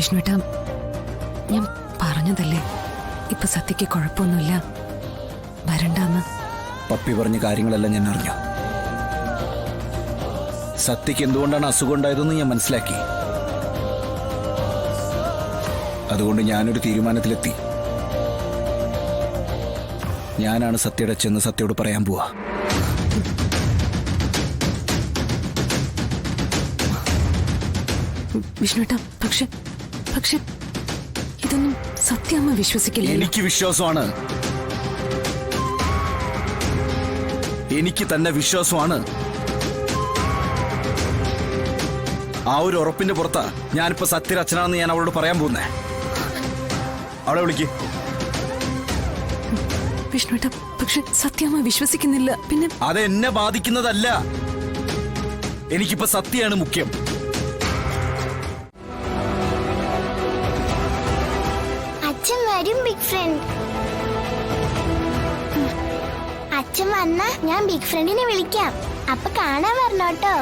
വിഷ്ണുട്ടാ, ഞാൻ പറഞ്ഞതല്ലേ, ഇപ്പൊ സത്യക്ക് കുഴപ്പമൊന്നുമില്ല, വരണ്ടെന്ന്. പപ്പി പറഞ്ഞ കാര്യങ്ങളെല്ലാം ഞാൻ അറിഞ്ഞു. സത്യക്ക് എന്തുകൊണ്ടാണ് അസുഖം ഉണ്ടായതെന്ന് ഞാൻ മനസ്സിലാക്കി. അതുകൊണ്ട് ഞാനൊരു തീരുമാനത്തിലെത്തി. ഞാനാണ് സത്യയുടെ ചെന്ന് സത്യയോട് പറയാൻ പോവാ. വിഷ്ണുട്ടാ, പക്ഷെ ഇതൊന്നും സത്യമ്മ വിശ്വസിക്കില്ല. എനിക്ക് വിശ്വാസമാണ്, എനിക്ക് തന്നെ വിശ്വാസമാണ്. ആ ഒരു ഉറപ്പിന്റെ പുറത്താ ഞാനിപ്പോ സത്യയുടെ അച്ഛനാണെന്ന് ഞാൻ അവളോട് പറയാൻ പോകുന്നേ. അവളെ വിളിക്ക്. വിഷ്ണുട്ടാ, പക്ഷെ സത്യമ്മ വിശ്വസിക്കുന്നില്ല. പിന്നെ അത് എന്നെ ബാധിക്കുന്നതല്ല. എനിക്കിപ്പോ സത്യമാണ് മുഖ്യം. അച്ഛൻ വരും ബിഗ് ഫ്രണ്ട്. അച്ഛൻ വന്നാ ഞാൻ ബിഗ് ഫ്രണ്ടിനെ വിളിക്കാം. അപ്പൊ കാണാൻ വരണോട്ടോ.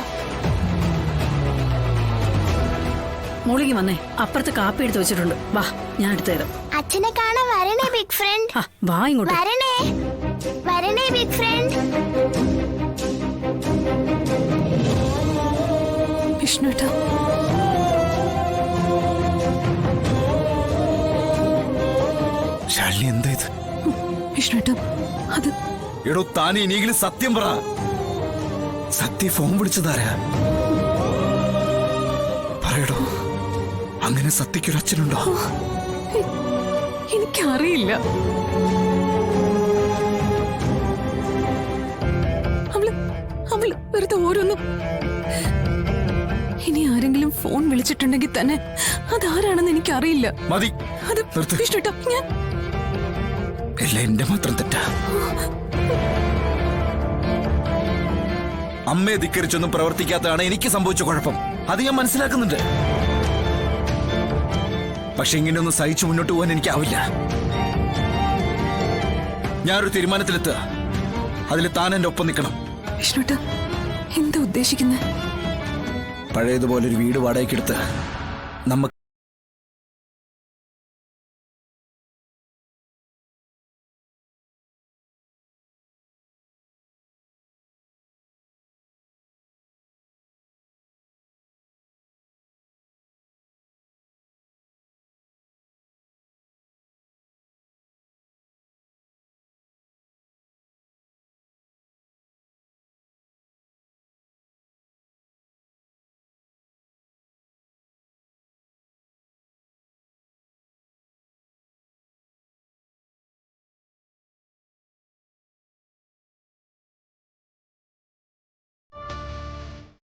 മോളിക്ക് വന്നേ, അപ്പുറത്ത് കാപ്പി എടുത്ത് വെച്ചിട്ടുണ്ട്. വാ, ഞാൻ എടുത്തു തരാം. അച്ഛനെ കാണാൻ വരണേ ബിഗ് ഫ്രണ്ട്. വാ ഇങ്ങോട്ട്. വരണേ ബിഗ് ഫ്രണ്ട്. വിഷ്ണുട്ടാ, ശാലിനി എന്താ ഇത്? വിഷ്ണുട്ടാ, അത് എടോ, താൻ ഇനിയെങ്കിലും സത്യം പറ. സത്യ ഫോൺ വിളിച്ചതാരാ? പറയടോ, അങ്ങനെ സത്യക്കൊരു അച്ഛനുണ്ടോ? എനിക്കറിയില്ല. അവള് വെറുതെ ഓരോന്നും. ഇനി ആരെങ്കിലും ഫോൺ വിളിച്ചിട്ടുണ്ടെങ്കിൽ തന്നെ അതാരാണെന്ന് എനിക്കറിയില്ല. മതി, അത് വിഷ്ണുട്ടാ, ഞാൻ എല്ലാം എന്റെ മാത്രം തെറ്റാ. അമ്മയെ ധിക്കരിച്ചൊന്നും പ്രവർത്തിക്കാത്തതാണ് എനിക്ക് സംഭവിച്ച കുഴപ്പം. അത് ഞാൻ മനസ്സിലാക്കുന്നുണ്ട്. പക്ഷെ ഇങ്ങനെയൊന്നും സഹിച്ചു മുന്നോട്ട് പോകാൻ എനിക്കാവില്ല. ഞാനൊരു തീരുമാനത്തിലെത്തുക. അതിൽ താൻ എന്റെ ഒപ്പം നിൽക്കണം. വിഷ്ണുട്ടാ, എന്താ ഉദ്ദേശിക്കുന്നത്? പഴയതുപോലെ ഒരു വീട് വാടകയ്ക്കെടുത്ത് നമുക്ക്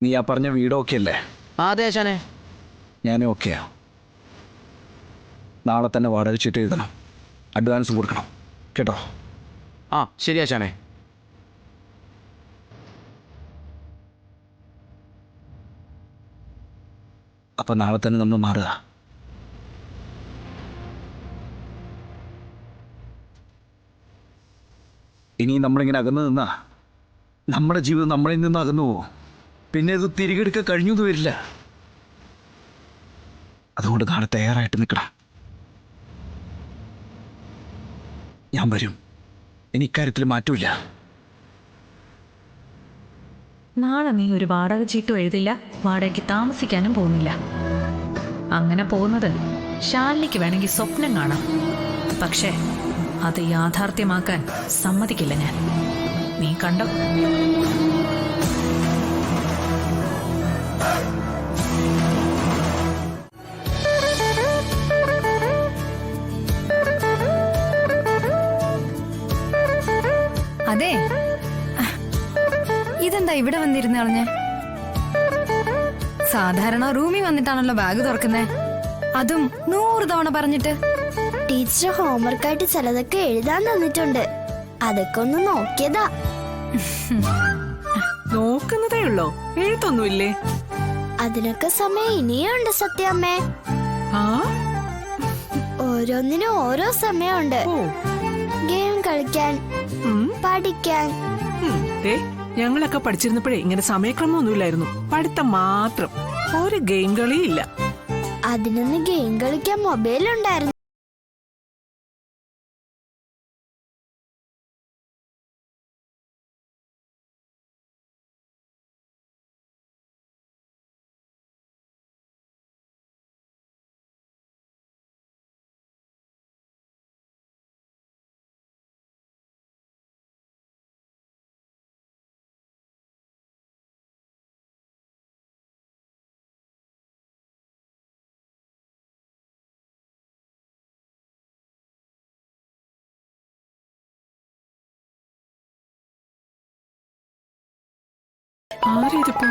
നീ ആ പറഞ്ഞ വീട് ഓക്കെ അല്ലേ? അതെ ആശാനെ, ഞാനും ഓക്കെയാ. നാളെ തന്നെ വാടക ചീട്ട് എഴുതണം, അഡ്വാൻസ് കൊടുക്കണം കേട്ടോ. ആ ശരി ആശാനെ. അപ്പൊ നാളെ തന്നെ നമ്മൾ മാറുക. ഇനി നമ്മളിങ്ങനെ അകന്നു നിന്നാ നമ്മുടെ ജീവിതം നമ്മളിൽ നിന്ന് അകന്നു പോവും. പിന്നെ ഇത് തിരികെ എടുക്കാൻ കഴിഞ്ഞൊന്നും വരില്ല. അതുകൊണ്ട് നാളെ തയ്യാറായിട്ട് നിൽക്കണം. ഞാൻ വരും. ഇനി ഇക്കാര്യത്തിൽ മാറ്റമില്ല. നാളെ നീ ഒരു വാടക ചീട്ടും എഴുതില്ല, വാടകയ്ക്ക് താമസിക്കാനും പോകുന്നില്ല. അങ്ങനെ പോകുന്നത് ശാലിനിക്ക് വേണമെങ്കിൽ സ്വപ്നം കാണാം. പക്ഷേ അത് യാഥാർത്ഥ്യമാക്കാൻ സമ്മതിക്കില്ല ഞാൻ. നീ കണ്ടോ? അതെ, ഇതെന്താ ഇവിടെ വന്നിരുന്ന് കളഞ്ഞേ? സാധാരണ റൂമിൽ വന്നിട്ടാണല്ലോ ബാഗ് തുറക്കുന്നേ, അതും 100 തവണ പറഞ്ഞിട്ട്. ടീച്ചർ ഹോംവർക്കായിട്ട് ചിലതൊക്കെ എഴുതാൻ തന്നിട്ടുണ്ട്. അതൊക്കെ ഒന്ന് നോക്കിയതാ. നോക്കുന്നതേ ഉള്ളോ? എഴുത്തൊന്നുമില്ലേ? അതിനൊക്കെ സമയം ഇനിയുണ്ട് സത്യമ്മേ. ഓരോന്നിനും ഓരോ സമയമുണ്ട്. ഗെയിം കളിക്കാൻ, പഠിക്കാൻ. ഞങ്ങളൊക്കെ പഠിച്ചിരുന്നപ്പോഴേ ഇങ്ങനെ സമയക്രമം ഒന്നുമില്ലായിരുന്നു. പഠിത്തം മാത്രം, ഒരു ഗെയിം കളിയില്ല. അതിനൊന്ന് ഗെയിം കളിക്കാൻ മൊബൈൽ ഉണ്ടായിരുന്നു. ആരേതിപ്പോ?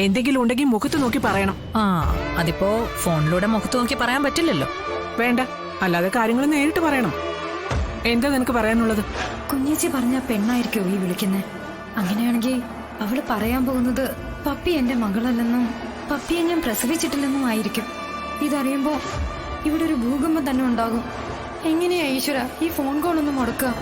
എന്തെങ്കിലും ഉണ്ടെങ്കിൽ മുഖത്ത് നോക്കി പറയണം. ആ അതിപ്പോ ഫോണിലൂടെ മുഖത്ത് നോക്കി പറയാൻ പറ്റില്ലല്ലോ. വേണ്ട, അല്ലാതെ കാര്യങ്ങൾ നേരിട്ട് പറയണം. എന്താ നിനക്ക് പറയാനുള്ളത്? കുഞ്ഞേച്ചി പറഞ്ഞ പെണ്ണായിരിക്കോ ഈ വിളിക്കുന്നേ? അങ്ങനെയാണെങ്കിൽ അവള് പറയാൻ പോകുന്നത് പപ്പി എന്റെ മകളല്ലെന്നും പപ്പിയെ ഞാൻ പ്രസവിച്ചിട്ടില്ലെന്നും ആയിരിക്കും. ഇതറിയുമ്പോ ഇവിടെ ഒരു ഭൂകമ്പം തന്നെ ഉണ്ടാകും. എങ്ങനെയാ ഈശ്വര ഈ ഫോൺ കോൾ ഒന്ന് മുടക്കുക?